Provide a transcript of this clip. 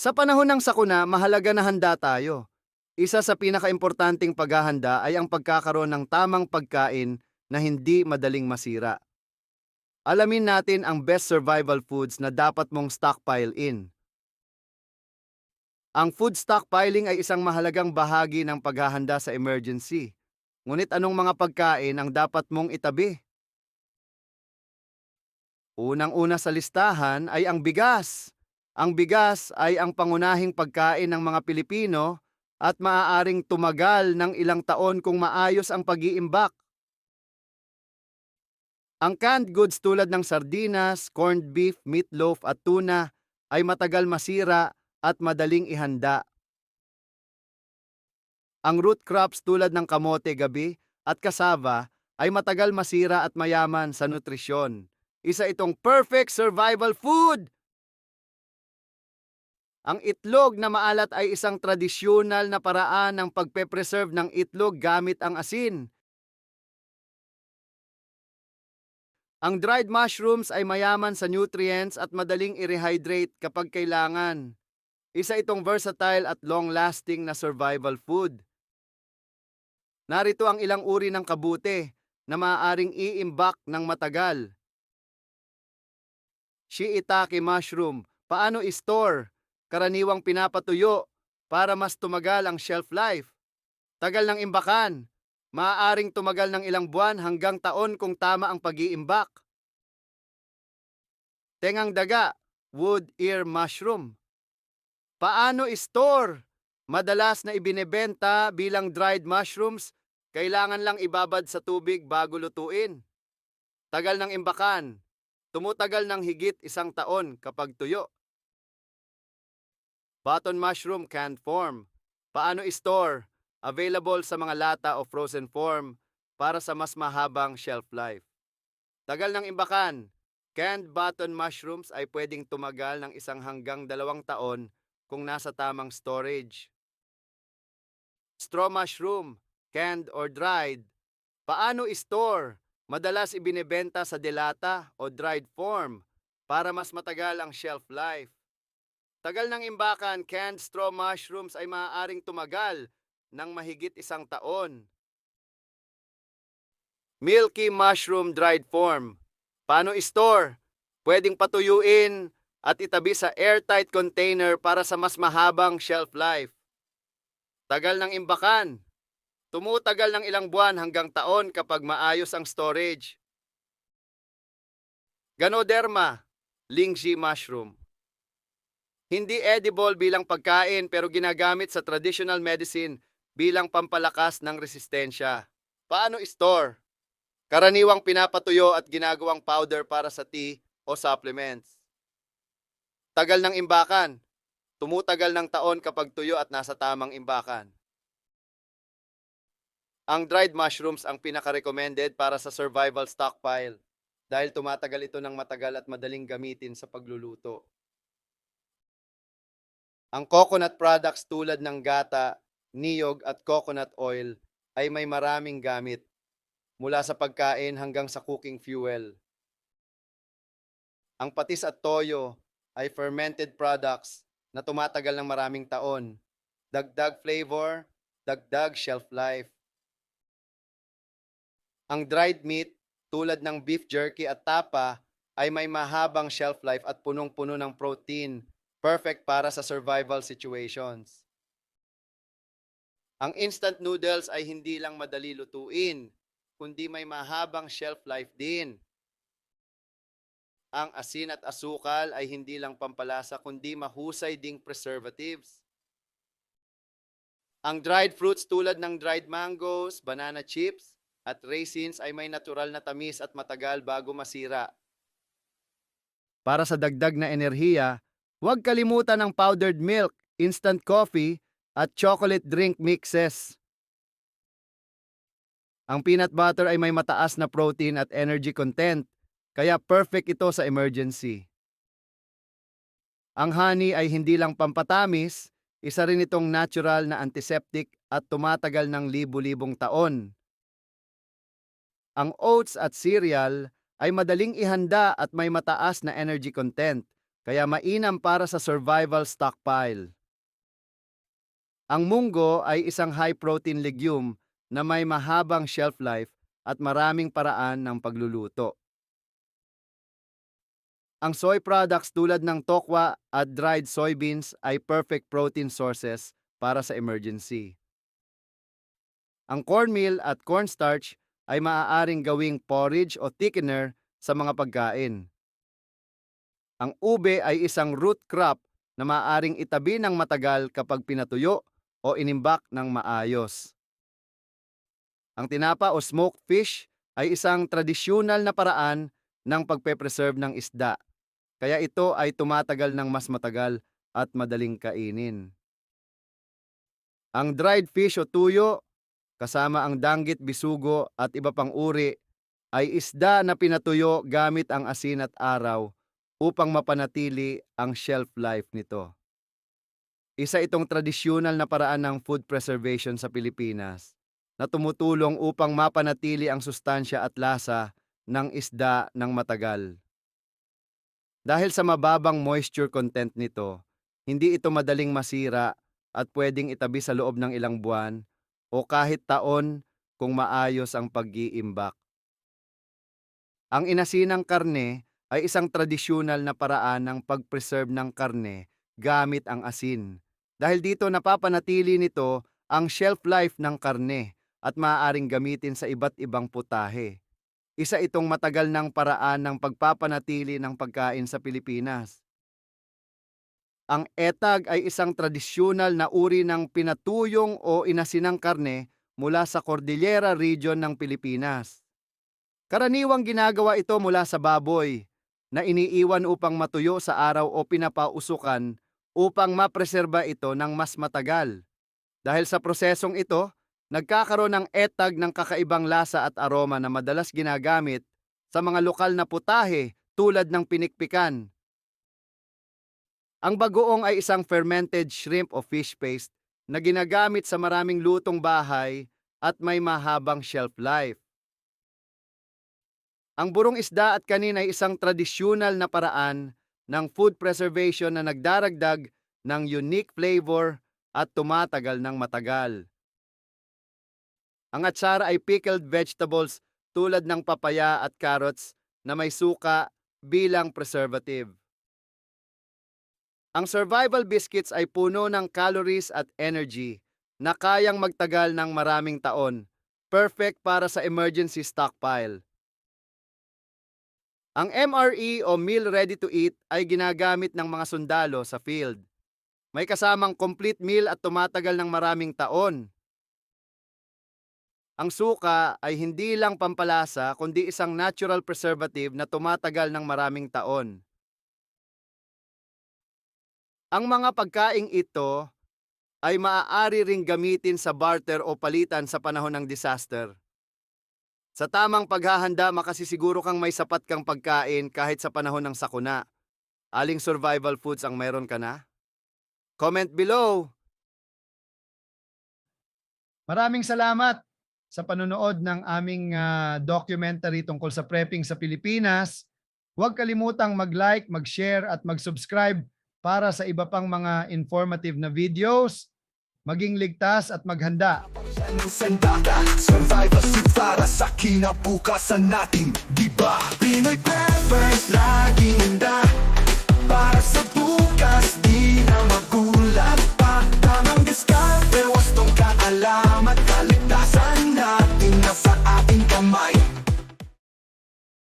Sa panahon ng sakuna, mahalaga na handa tayo. Isa sa pinakaimportanteng paghahanda ay ang pagkakaroon ng tamang pagkain na hindi madaling masira. Alamin natin ang best survival foods na dapat mong stockpile in. Ang food stockpiling ay isang mahalagang bahagi ng paghahanda sa emergency. Ngunit anong mga pagkain ang dapat mong itabi? Unang-una sa listahan ay ang bigas. Ang bigas ay ang pangunahing pagkain ng mga Pilipino at maaaring tumagal ng ilang taon kung maayos ang pag-iimbak. Ang canned goods tulad ng sardinas, corned beef, meatloaf at tuna ay matagal masira at madaling ihanda. Ang root crops tulad ng kamote gabi at kasava ay matagal masira at mayaman sa nutrisyon. Isa itong perfect survival food! Ang itlog na maalat ay isang tradisyonal na paraan ng pagpe-preserve ng itlog gamit ang asin. Ang dried mushrooms ay mayaman sa nutrients at madaling i-rehydrate kapag kailangan. Isa itong versatile at long-lasting na survival food. Narito ang ilang uri ng kabute na maaaring iimbak ng matagal. Shiitake mushroom, paano i-store? Karaniwang pinapatuyo para mas tumagal ang shelf life. Tagal ng imbakan, maaaring tumagal ng ilang buwan hanggang taon kung tama ang pag-iimbak. Tengang daga, wood ear mushroom. Paano i-store? Madalas na ibinebenta bilang dried mushrooms, kailangan lang ibabad sa tubig bago lutuin. Tagal ng imbakan, tumutagal ng higit 1 taon kapag tuyo. Button mushroom canned form. Paano i-store? Available sa mga lata o frozen form para sa mas mahabang shelf life. Tagal ng imbakan, canned button mushrooms ay pwedeng tumagal ng 1 hanggang 2 taon kung nasa tamang storage. Straw mushroom, canned or dried. Paano i-store? Madalas ibinebenta sa delata o dried form para mas matagal ang shelf life. Tagal ng imbakan, canned straw mushrooms ay maaaring tumagal ng mahigit 1 taon. Milky mushroom dried form. Paano i-store? Pwedeng patuyuin at itabi sa airtight container para sa mas mahabang shelf life. Tagal ng imbakan. Tumutagal ng ilang buwan hanggang taon kapag maayos ang storage. Ganoderma, lingzhi mushroom. Hindi edible bilang pagkain pero ginagamit sa traditional medicine bilang pampalakas ng resistensya. Paano i-store? Karaniwang pinapatuyo at ginagawang powder para sa tea o supplements. Tagal ng imbakan. Tumutagal ng taon kapag tuyo at nasa tamang imbakan. Ang dried mushrooms ang pinaka-recommended para sa survival stockpile dahil tumatagal ito ng matagal at madaling gamitin sa pagluluto. Ang coconut products tulad ng gata, niyog at coconut oil ay may maraming gamit, mula sa pagkain hanggang sa cooking fuel. Ang patis at toyo ay fermented products na tumatagal ng maraming taon. Dagdag flavor, dagdag shelf life. Ang dried meat tulad ng beef jerky at tapa ay may mahabang shelf life at punong-puno ng protein, perfect para sa survival situations. Ang instant noodles ay hindi lang madali lutuin, kundi may mahabang shelf life din. Ang asin at asukal ay hindi lang pampalasa kundi mahusay ding preservatives. Ang dried fruits tulad ng dried mangoes, banana chips, at raisins ay may natural na tamis at matagal bago masira. Para sa dagdag na enerhiya, huwag kalimutan ang powdered milk, instant coffee, at chocolate drink mixes. Ang peanut butter ay may mataas na protein at energy content, kaya perfect ito sa emergency. Ang honey ay hindi lang pampatamis, isa rin itong natural na antiseptic at tumatagal ng libu-libong taon. Ang oats at cereal ay madaling ihanda at may mataas na energy content, kaya mainam para sa survival stockpile. Ang munggo ay isang high-protein legume na may mahabang shelf life at maraming paraan ng pagluluto. Ang soy products tulad ng tokwa at dried soybeans ay perfect protein sources para sa emergency. Ang cornmeal at cornstarch ay maaaring gawing porridge o thickener sa mga pagkain. Ang ube ay isang root crop na maaaring itabi ng matagal kapag pinatuyo o inimbak ng maayos. Ang tinapa o smoked fish ay isang tradisyonal na paraan ng pagpe-preserve ng isda, kaya ito ay tumatagal ng mas matagal at madaling kainin. Ang dried fish o tuyo, kasama ang danggit, bisugo at iba pang uri, ay isda na pinatuyo gamit ang asin at araw upang mapanatili ang shelf life nito. Isa itong tradisyonal na paraan ng food preservation sa Pilipinas na tumutulong upang mapanatili ang sustansya at lasa ng isda ng matagal. Dahil sa mababang moisture content nito, hindi ito madaling masira at pwedeng itabi sa loob ng ilang buwan o kahit taon kung maayos ang pag-iimbak. Ang inasinang karne ay isang tradisyonal na paraan ng pag-preserve ng karne gamit ang asin. Dahil dito napapanatili nito ang shelf life ng karne at maaaring gamitin sa iba't ibang putahe. Isa itong matagal ng paraan ng pagpapanatili ng pagkain sa Pilipinas. Ang etag ay isang tradisyonal na uri ng pinatuyong o inasinang karne mula sa Cordillera region ng Pilipinas. Karaniwang ginagawa ito mula sa baboy na iniiwan upang matuyo sa araw o pinapausukan upang mapreserba ito ng mas matagal. Dahil sa prosesong ito, nagkakaroon ng etag ng kakaibang lasa at aroma na madalas ginagamit sa mga lokal na putahe tulad ng pinikpikan. Ang bagoong ay isang fermented shrimp o fish paste na ginagamit sa maraming lutong bahay at may mahabang shelf life. Ang burong isda at kanin ay isang tradisyonal na paraan ng food preservation na nagdaragdag ng unique flavor at tumatagal ng matagal. Ang atsara ay pickled vegetables tulad ng papaya at carrots na may suka bilang preservative. Ang survival biscuits ay puno ng calories at energy na kayang magtagal ng maraming taon, perfect para sa emergency stockpile. Ang MRE o meal ready to eat ay ginagamit ng mga sundalo sa field. May kasamang complete meal at tumatagal ng maraming taon. Ang suka ay hindi lang pampalasa kundi isang natural preservative na tumatagal ng maraming taon. Ang mga pagkaing ito ay maaari ring gamitin sa barter o palitan sa panahon ng disaster. Sa tamang paghahanda, makasisiguro kang may sapat kang pagkain kahit sa panahon ng sakuna. Aling survival foods ang meron ka na? Comment below! Maraming salamat sa panonood ng aming documentary tungkol sa prepping sa Pilipinas. Huwag kalimutang mag-like, mag-share at mag-subscribe para sa iba pang mga informative na videos. Maging ligtas at maghanda. Survival suit para sa kinabukasan natin, di ba?